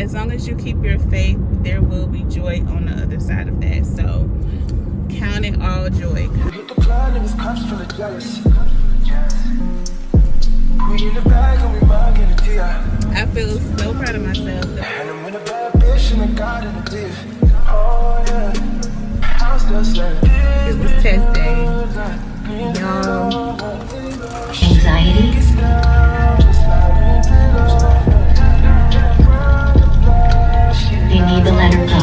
as long as you keep your faith, there will be joy on the other side of that. So count it all joy. I feel so proud of myself. It was test day, y'all. Anxiety. You need to let her go.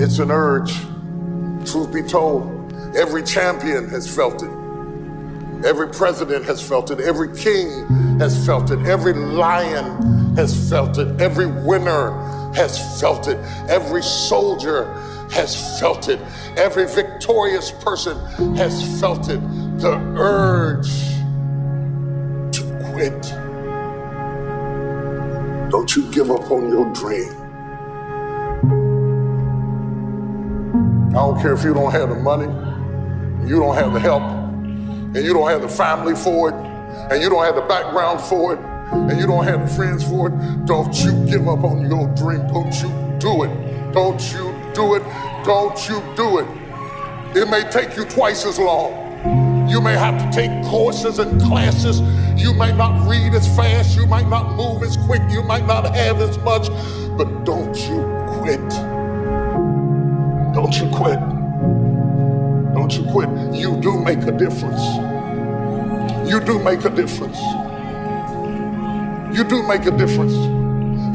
It's an urge. Truth be told, every champion has felt it. Every president has felt it. Every king has felt it. Every lion has felt it. Every winner has felt it. Every soldier has felt it. Every victorious person has felt it. The urge to quit. Don't you give up on your dream. I don't care if you don't have the money, you don't have the help, and you don't have the family for it, and you don't have the background for it, and you don't have the friends for it. Don't you give up on your dream. Don't you do it. Don't you do it. Don't you do it. It may take you twice as long. You may have to take courses and classes. You might not read as fast. You might not move as quick. You might not have as much, but don't you quit. Don't you quit. Don't you quit. You do make a difference. You do make a difference. You do make a difference.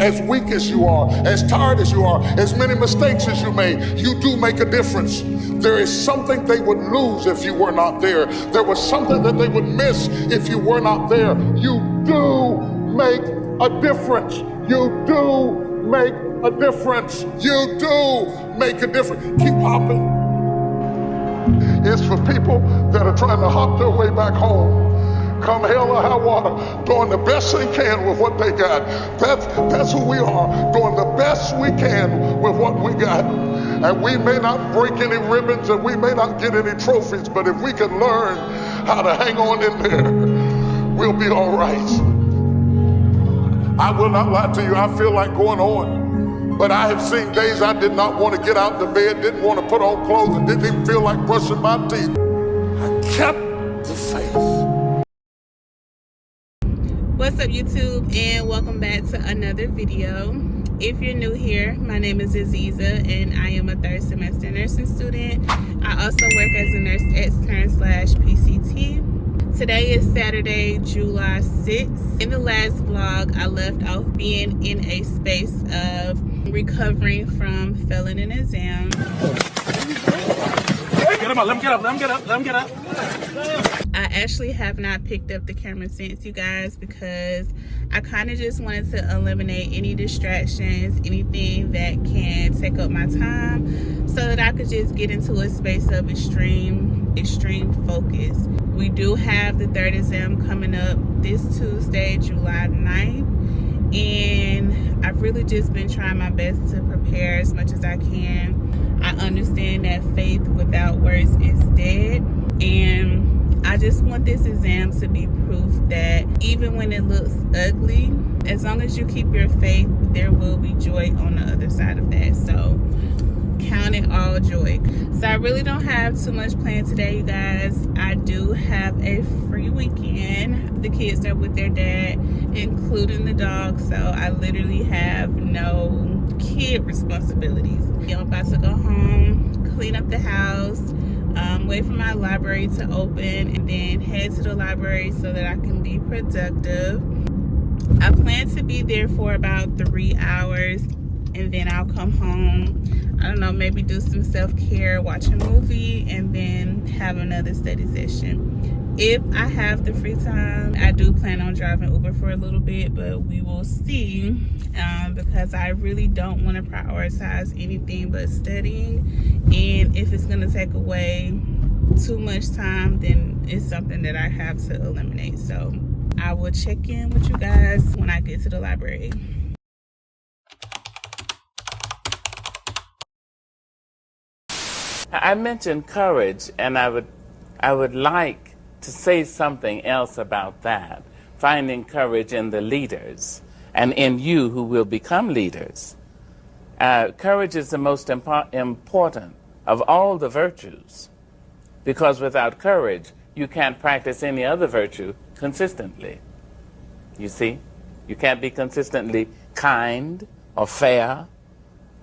As weak as you are, as tired as you are, as many mistakes as you made, you do make a difference. There is something they would lose if you were not there. There was something that they would miss if you were not there. You do make a difference. You do make a difference. You do make a difference. Keep hopping. It's for people that are trying to hop their way back home. Come hell or high water, doing the best they can with what they got. That's who we are, doing the best we can with what we got. And we may not break any ribbons and we may not get any trophies, but if we can learn how to hang on in there, we'll be all right. I will not lie to you, I feel like going on. But I have seen days I did not want to get out of bed, didn't want to put on clothes, and didn't even feel like brushing my teeth. I kept the faith. What's up, YouTube, and welcome back to another video. If you're new here, my name is Aziza and I am a third semester nursing student. I also work as a nurse extern/PCT. Today is Saturday, July 6th. In the last vlog, I left off being in a space of recovering from failing an exam. Get him up, let him get up, let him get up, let him get up. I actually have not picked up the camera since, you guys, because I kind of just wanted to eliminate any distractions, anything that can take up my time, so that I could just get into a space of extreme focus. We do have the third exam coming up this Tuesday, July 9th, and I've really just been trying my best to prepare as much as I can. I understand that faith without works is dead, and I just want this exam to be proof that even when it looks ugly, as long as you keep your faith, there will be joy on the other side of that. So count it all joy. So I really don't have too much planned today, you guys. I do have a free weekend. The kids are with their dad, including the dog, so I literally have no kid responsibilities. I'm about to go home, clean up the house, wait for my library to open, and then head to the library so that I can be productive. I plan to be there for about 3 hours, and then I'll come home. I don't know, maybe do some self-care, watch a movie, and then have another study session. If I have the free time, I do plan on driving Uber for a little bit, but we will see, because I really don't want to prioritize anything but studying. And if it's going to take away too much time, then it's something that I have to eliminate. So I will check in with you guys when I get to the library. I mentioned courage, and I would like to say something else about that. Finding courage in the leaders and in you who will become leaders. Courage is the most important of all the virtues, because without courage, you can't practice any other virtue consistently. You see? You can't be consistently kind or fair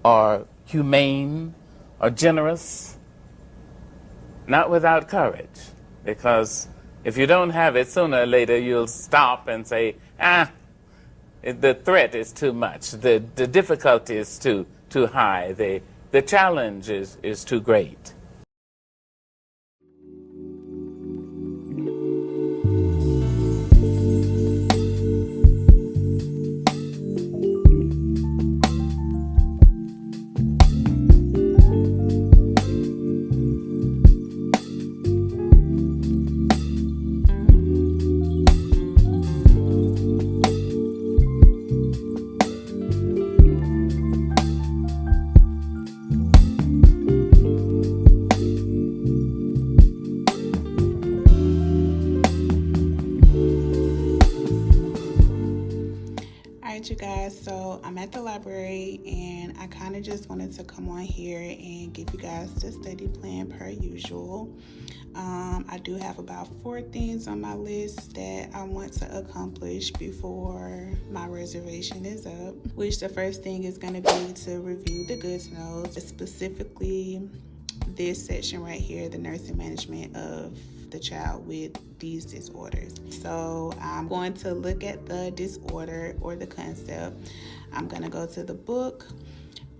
or humane or generous. Not without courage, because if you don't have it, sooner or later you'll stop and say, the threat is too much, the difficulty is too high, the challenge is too great. You guys, so I'm at the library and I kind of just wanted to come on here and give you guys the study plan per usual. I do have about 4 things on my list that I want to accomplish before my reservation is up, which the first thing is going to be to review the goods notes, specifically this section right here, the nursing management of the child with these disorders. So I'm going to look at the disorder or the concept. I'm going to go to the book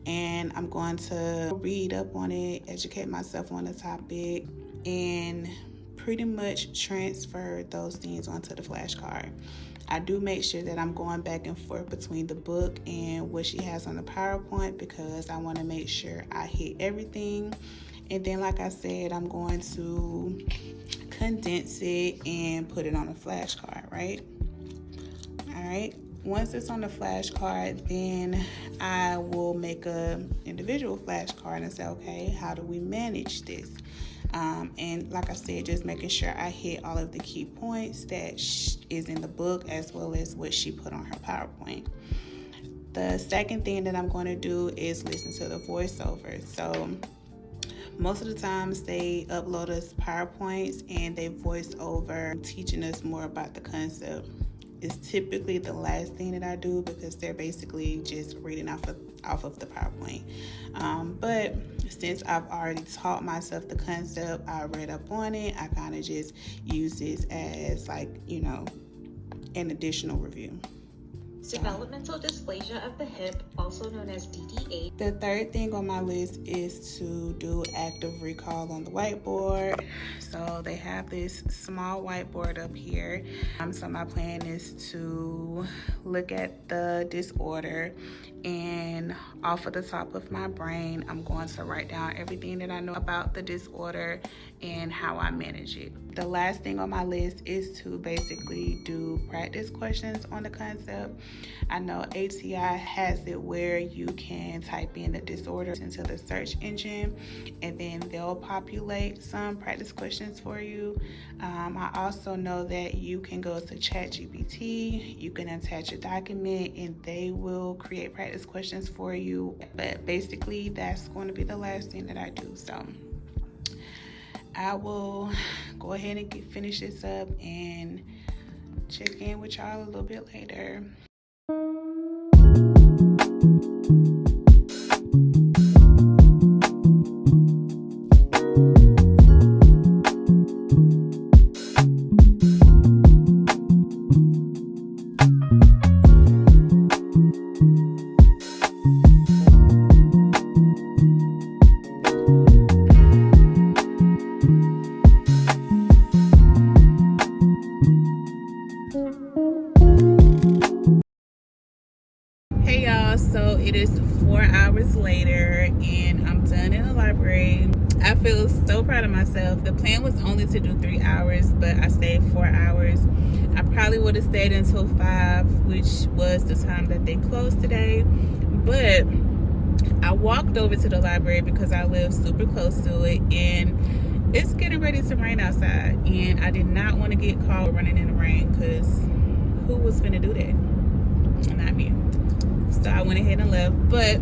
and I'm going to read up on it, educate myself on the topic, and pretty much transfer those things onto the flashcard. I do make sure that I'm going back and forth between the book and what she has on the PowerPoint, because I want to make sure I hit everything. And then, like I said, I'm going to condense it and put it on a flashcard, right? All right. Once it's on the flashcard, then I will make a individual flashcard and say, okay, how do we manage this? And like I said, just making sure I hit all of the key points that is in the book, as well as what she put on her PowerPoint. The second thing that I'm going to do is listen to the voiceovers. So most of the times they upload us PowerPoints and they voice over teaching us more about the concept. It's typically the last thing that I do, because they're basically just reading off of the PowerPoint. But since I've already taught myself the concept, I read up on it, I kind of just use this as an additional review. Developmental dysplasia of the hip, also known as DDA. The third thing on my list is to do active recall on the whiteboard. So they have this small whiteboard up here. So my plan is to look at the disorder, and off of the top of my brain, I'm going to write down everything that I know about the disorder and how I manage it. The last thing on my list is to basically do practice questions on the concept. I know ATI has it where you can type in the disorder into the search engine, and then they'll populate some practice questions for you. I also know that you can go to ChatGPT, you can attach a document, and they will create practice questions for you. But basically, that's going to be the last thing that I do. So I will go ahead and finish this up and check in with y'all a little bit later. Hey y'all, so it is 4 hours later and I'm done in the library. I feel so proud of myself. The plan was only to do 3 hours, but I stayed 4 hours. I probably would have stayed until 5, which was the time that they closed today, but I walked over to the library because I live super close to it, and it's getting ready to rain outside, and I did not want to get caught running in the rain, because who was gonna do that? Not me. So I went ahead and left. But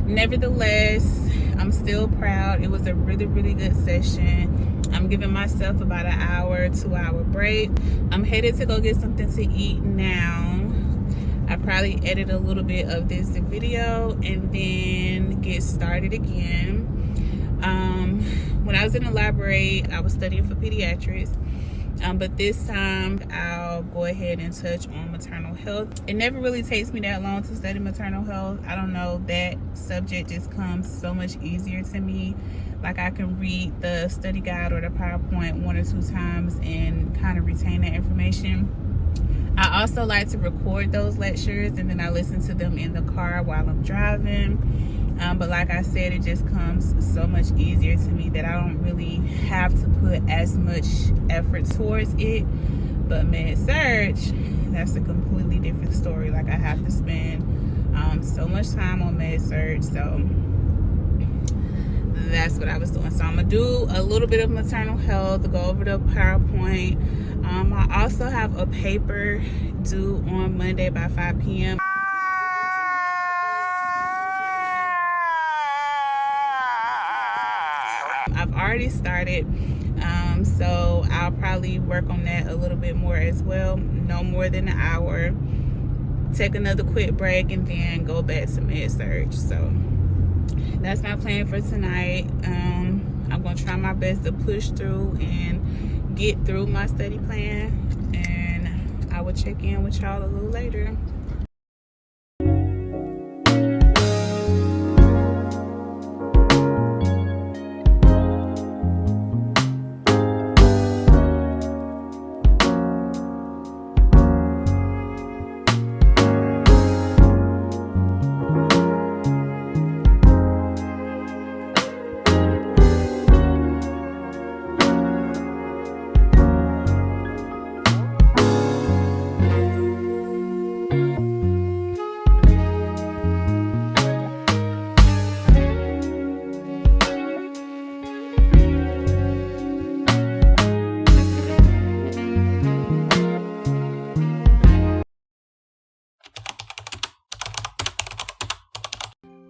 nevertheless, I'm still proud. It was a really, really good session. I'm giving myself about an hour, 2-hour break. I'm headed to go get something to eat now. I probably edit a little bit of this video and then get started again. When I was in the library, I was studying for pediatrics. But this time I'll go ahead and touch on maternal health. It never really takes me that long to study maternal health. I don't know, that subject just comes so much easier to me. Like, I can read the study guide or the PowerPoint 1 or 2 times and kind of retain that information. I also like to record those lectures, and then I listen to them in the car while I'm driving. But like I said, it just comes so much easier to me that I don't really have to put as much effort towards it. But med-surg, that's a completely different story. Like, I have to spend so much time on med-surg. So that's what I was doing. So I'm gonna do a little bit of maternal health, go over the PowerPoint. I also have a paper due on Monday by 5 p.m. I've already started, so I'll probably work on that a little bit more as well. No more than an hour. Take another quick break and then go back to med-surg. So that's my plan for tonight. I'm gonna try my best to push through and get through my study plan, and I will check in with y'all a little later.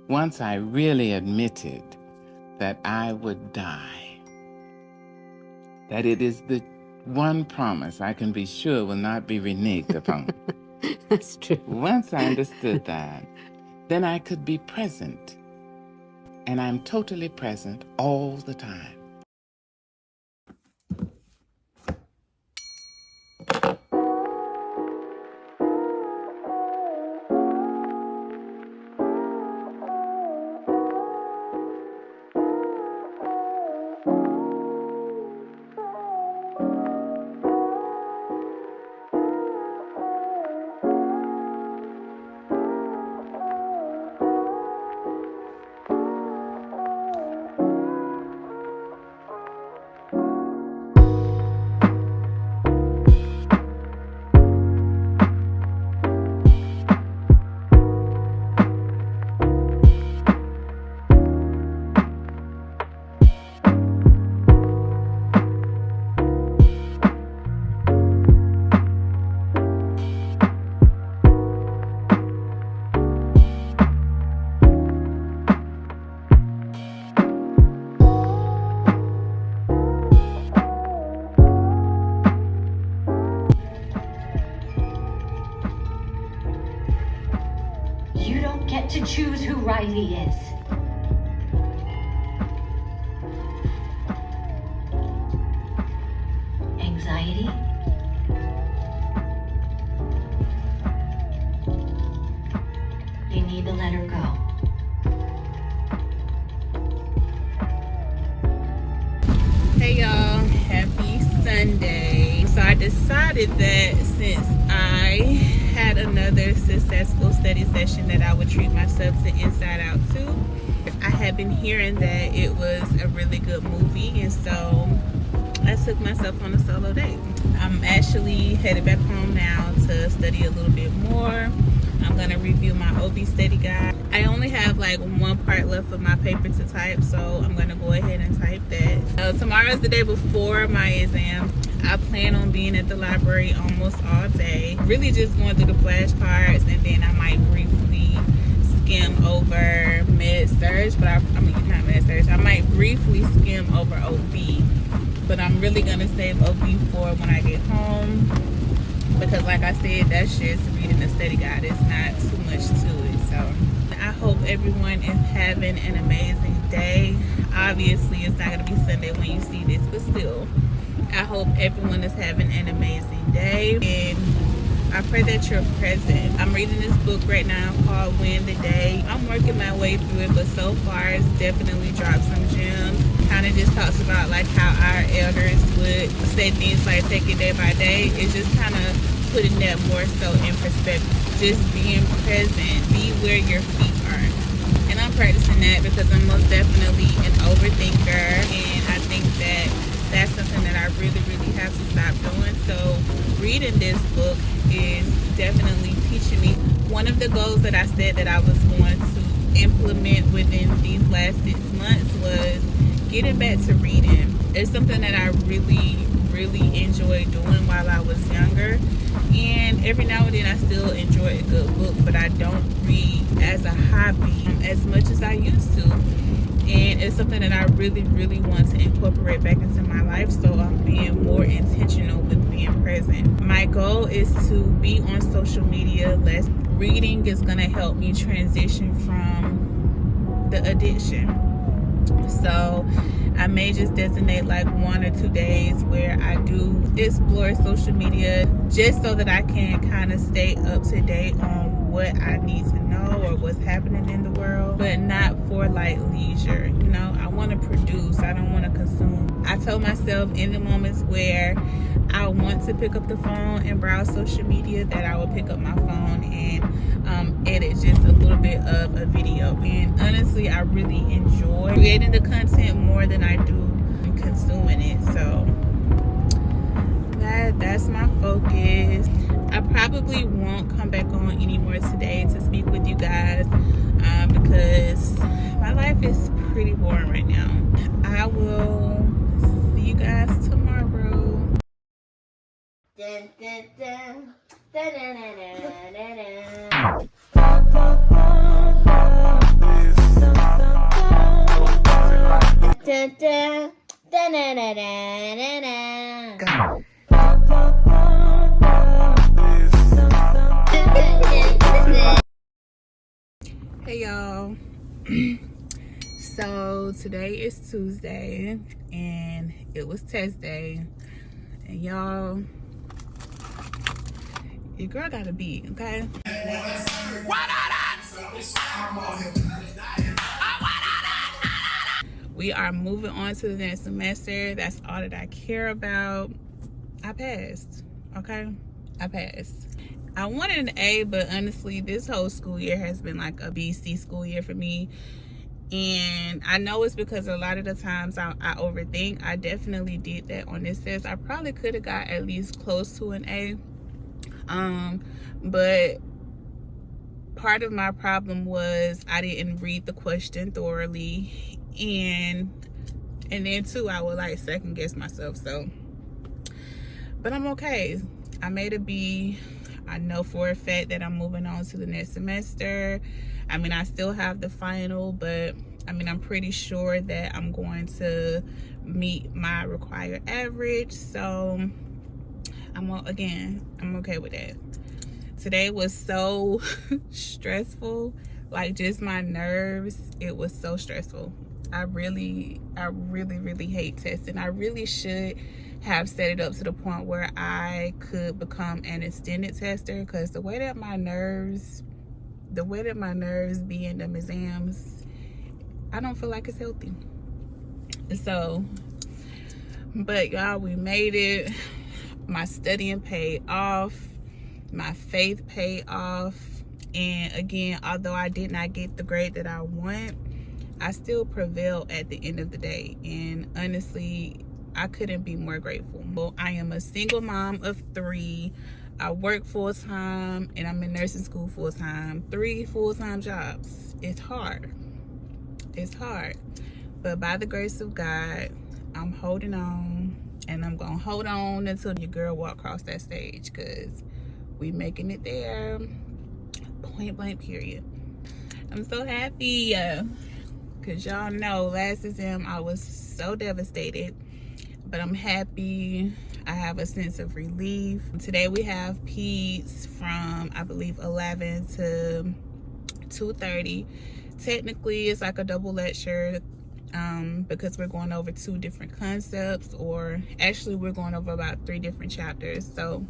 Once I really admitted that I would die, that it is the one promise I can be sure will not be reneged upon. That's true. Once I understood that, then I could be present. And I'm totally present all the time. You don't get to choose who Riley is. Anxiety? You need to let her go. Hey y'all, happy Sunday. So I decided that since I had another successful study session that I would treat myself to Inside Out 2. I had been hearing that it was a really good movie, and so I took myself on a solo date. I'm actually headed back home now to study a little bit more. I'm gonna review my OB study guide. I only only have like one part left of my paper to type, so I'm gonna go ahead and type that. Tomorrow is the day before my exam. I plan on being at the library almost all day, really just going through the flashcards, and then I might briefly skim over med-surg, but I mean not med-surg, I might briefly skim over OB, but I'm really gonna save OB for when I get home, because like I said, that's just reading the study guide. It's not too much to it. So I hope everyone is having an amazing day. Obviously it's not gonna be Sunday when you see this, but still, I hope everyone is having an amazing day, and I pray that you're present. I'm reading this book right now called Win the Day. I'm working my way through it, but so far it's definitely dropped some gems. Kind of just talks about like how our elders would say things like take it day by day. It's just kind of putting that more so in perspective. Just being present, be where your feet are. And I'm practicing that because I'm most definitely an overthinker, and I think that that's something that I really have to stop doing. So reading this book is definitely teaching me. One of the goals that I said that I was going to implement within these last 6 months was getting back to reading. It's something that I really enjoyed doing while I was younger, and every now and then I still enjoy a good book, but I don't read as a hobby as much as I used to. And it's something that I really want to incorporate back into my life, so I'm being more intentional with being present. My goal is to be on social media less. Reading is going to help me transition from the addiction. So I may just designate like 1 or 2 days where I do explore social media, just so that I can kind of stay up to date on what I need to know or what's happening in the world, but not for like leisure. You know, I want to produce, I don't want to consume. I told myself in the moments where I want to pick up the phone and browse social media, that I will pick up my phone and edit just a little bit of a video. And honestly, I really enjoy creating the content more than I do consuming it. So that's my focus. I probably won't come back on anymore today to speak with you guys because my life is pretty boring right now. I will see you guys tomorrow. Dun, dun, dun. Dun, dun, dun, dun, dun, dun. Dun, dun, dun, dun, dun, dun, dun, dun. Hey y'all. So today is Tuesday and it was test day, and y'all, your girl gotta be okay. We are moving on to the next semester. That's all that I care about. I passed, okay? I passed. I wanted an A, but honestly, this whole school year has been like a BC school year for me. And I know it's because a lot of the times I overthink. I definitely did that on this test. I probably could have got at least close to an A. But part of my problem was I didn't read the question thoroughly. And then too, I would like second guess myself. So, but I'm okay. I made a B. I know for a fact that I'm moving on to the next semester. I mean, I still have the final, but I mean, I'm pretty sure that I'm going to meet my required average. So I'm okay with that. Today was so stressful, like just my nerves. It was so stressful. I really hate testing. I really should have set it up to the point where I could become an extended tester, because the way that my nerves be in them exams, I don't feel like it's healthy. So, but y'all, we made it. My studying paid off. My faith paid off. And again, although I did not get the grade that I want, I still prevailed at the end of the day. And honestly, I couldn't be more grateful. Well, I am a single mom of 3. I work full-time and I'm in nursing school full-time. 3 full-time jobs. It's hard. It's hard. But by the grace of God, I'm holding on, and I'm gonna hold on until your girl walk across that stage, because we making it there. Point blank period. I'm so happy, because y'all know last exam I was so devastated, but I'm happy. I have a sense of relief. Today we have peds from, I believe, 11 to 2:30. Technically it's like a double lecture, because we're going over 2 different concepts, or actually we're going over about 3 different chapters. So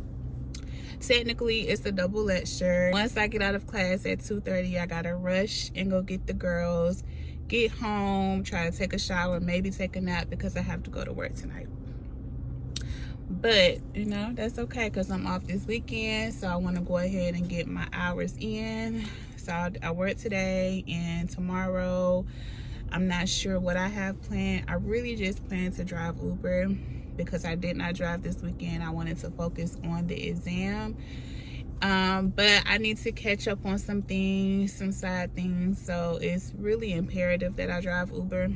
technically it's a double lecture. Once I get out of class at 2:30, I gotta rush and go get the girls, get home, try to take a shower, maybe take a nap, because I have to go to work tonight. But you know, that's okay, because I'm off this weekend, so I want to go ahead and get my hours in. So I work today and tomorrow. I'm not sure what I have planned. I really just plan to drive Uber, because I did not drive this weekend. I wanted to focus on the exam. But I need to catch up on some things, some side things. So it's really imperative that I drive Uber.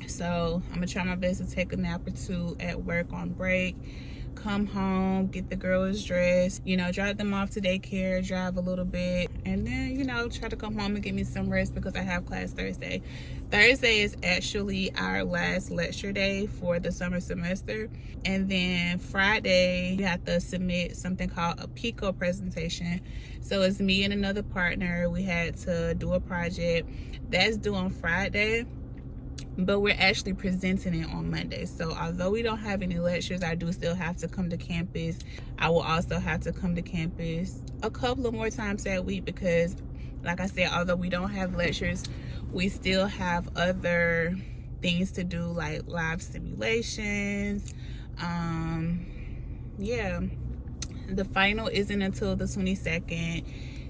So I'm gonna try my best to take a nap or 2 at work on break, come home, get the girls dressed, you know, drive them off to daycare, drive a little bit, and then, you know, try to come home and get me some rest, because I have class Thursday. Thursday is actually our last lecture day for the summer semester. And then Friday, we have to submit something called a PICO presentation. So it's me and another partner. We had to do a project that's due on Friday, but we're actually presenting it on Monday. So although we don't have any lectures, I do still have to come to campus. I will also have to come to campus a couple of more times that week, because like I said, although we don't have lectures, we still have other things to do, like live simulations. Yeah, the final isn't until the 22nd.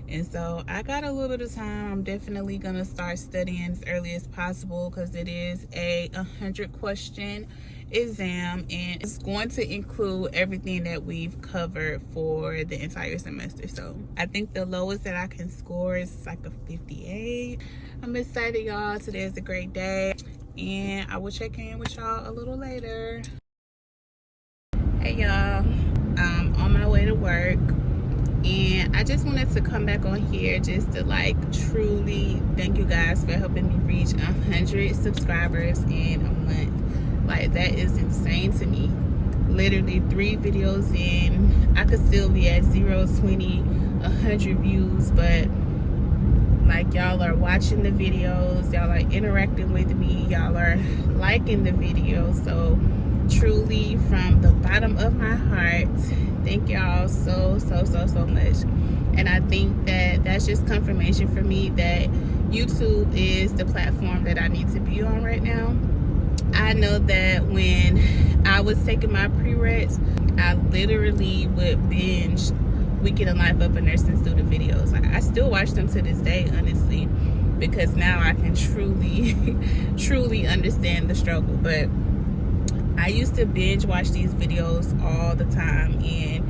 And so I got a little bit of time. I'm definitely gonna start studying as early as possible, because it is a 100-question exam, and it's going to include everything that we've covered for the entire semester. So I think the lowest that I can score is like a 58. I'm excited, y'all. Today is a great day, and I will check in with y'all a little later. Hey y'all, I'm on my way to work. And I just wanted to come back on here just to like truly thank you guys for helping me reach 100 subscribers in a month. Like, that is insane to me. Literally 3 videos in, I could still be at 0, 20, 100 views, but like, y'all are watching the videos, y'all are interacting with me, y'all are liking the videos. So truly, from the bottom of my heart, thank y'all so much. And I think that that's just confirmation for me that YouTube is the platform that I need to be on right now. I know that when I was taking my prereqs, I literally would binge Weekend in Life of a Nursing Student videos. Like, I still watch them to this day, honestly, because now I can truly understand the struggle. But I used to binge watch these videos all the time, and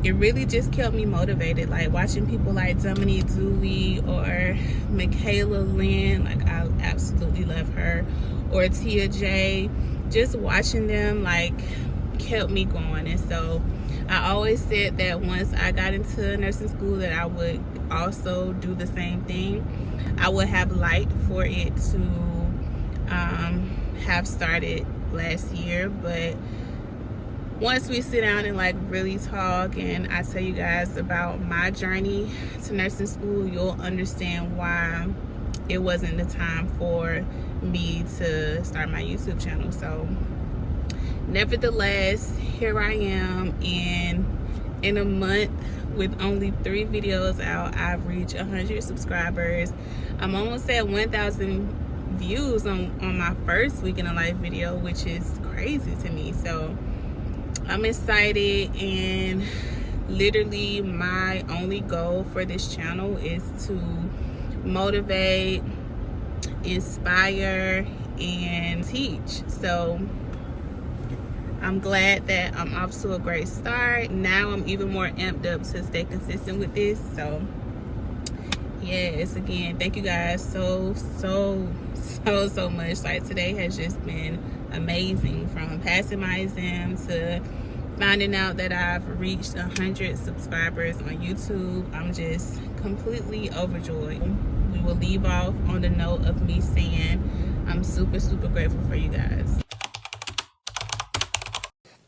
it really just kept me motivated. Like, watching people like Dominique Dewey or Michaela Lynn, like, I absolutely love her, or Tia J, just watching them like kept me going. And so I always said that once I got into nursing school that I would also do the same thing. I would have liked for it to have started last year, but once we sit down and like really talk and I tell you guys about my journey to nursing school, you'll understand why it wasn't the time for me to start my YouTube channel. So nevertheless, here I am, and in a month with only 3 videos out, I've reached 100 subscribers. I'm almost at 1,000 views on my first Weekend in Life video, which is crazy to me. So I'm excited, and literally my only goal for this channel is to motivate, inspire, and teach. So I'm glad that I'm off to a great start. Now I'm even more amped up to stay consistent with this. So yes, again, thank you guys so much. Like, today has just been amazing, from passing my exam to finding out that I've reached 100 subscribers on YouTube. I'm just completely overjoyed. We will leave off on the note of me saying I'm super grateful for you guys.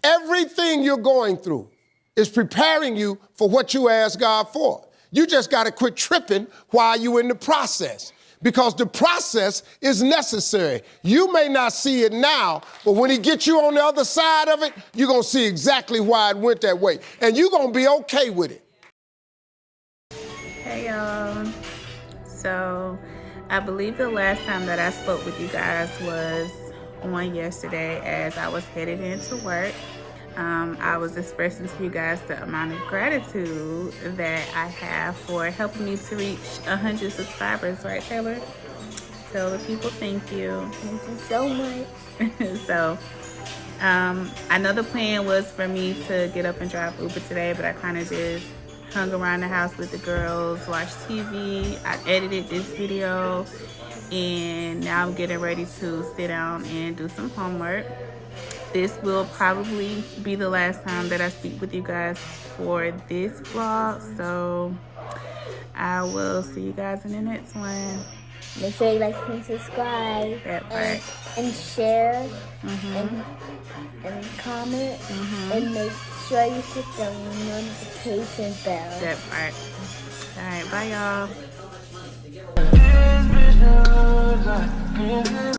Everything you're going through is preparing you for what you ask God for. You just got to quit tripping while you're in the process, because the process is necessary. You may not see it now, but when he gets you on the other side of it, you're going to see exactly why it went that way, and you're going to be okay with it. Hey y'all. So I believe the last time that I spoke with you guys was on yesterday as I was headed into work. I was expressing to you guys the amount of gratitude that I have for helping me to reach 100 subscribers, right, Taylor? Tell the people thank you. Thank you so much. So, I know the plan was for me to get up and drive Uber today, but I kind of just hung around the house with the girls, watched TV. I edited this video, and now I'm getting ready to sit down and do some homework. This will probably be the last time that I speak with you guys for this vlog, so I will see you guys in the next one. Make sure you like and subscribe. That part. And share and comment and make sure you hit the notification bell. That part. All right, bye y'all.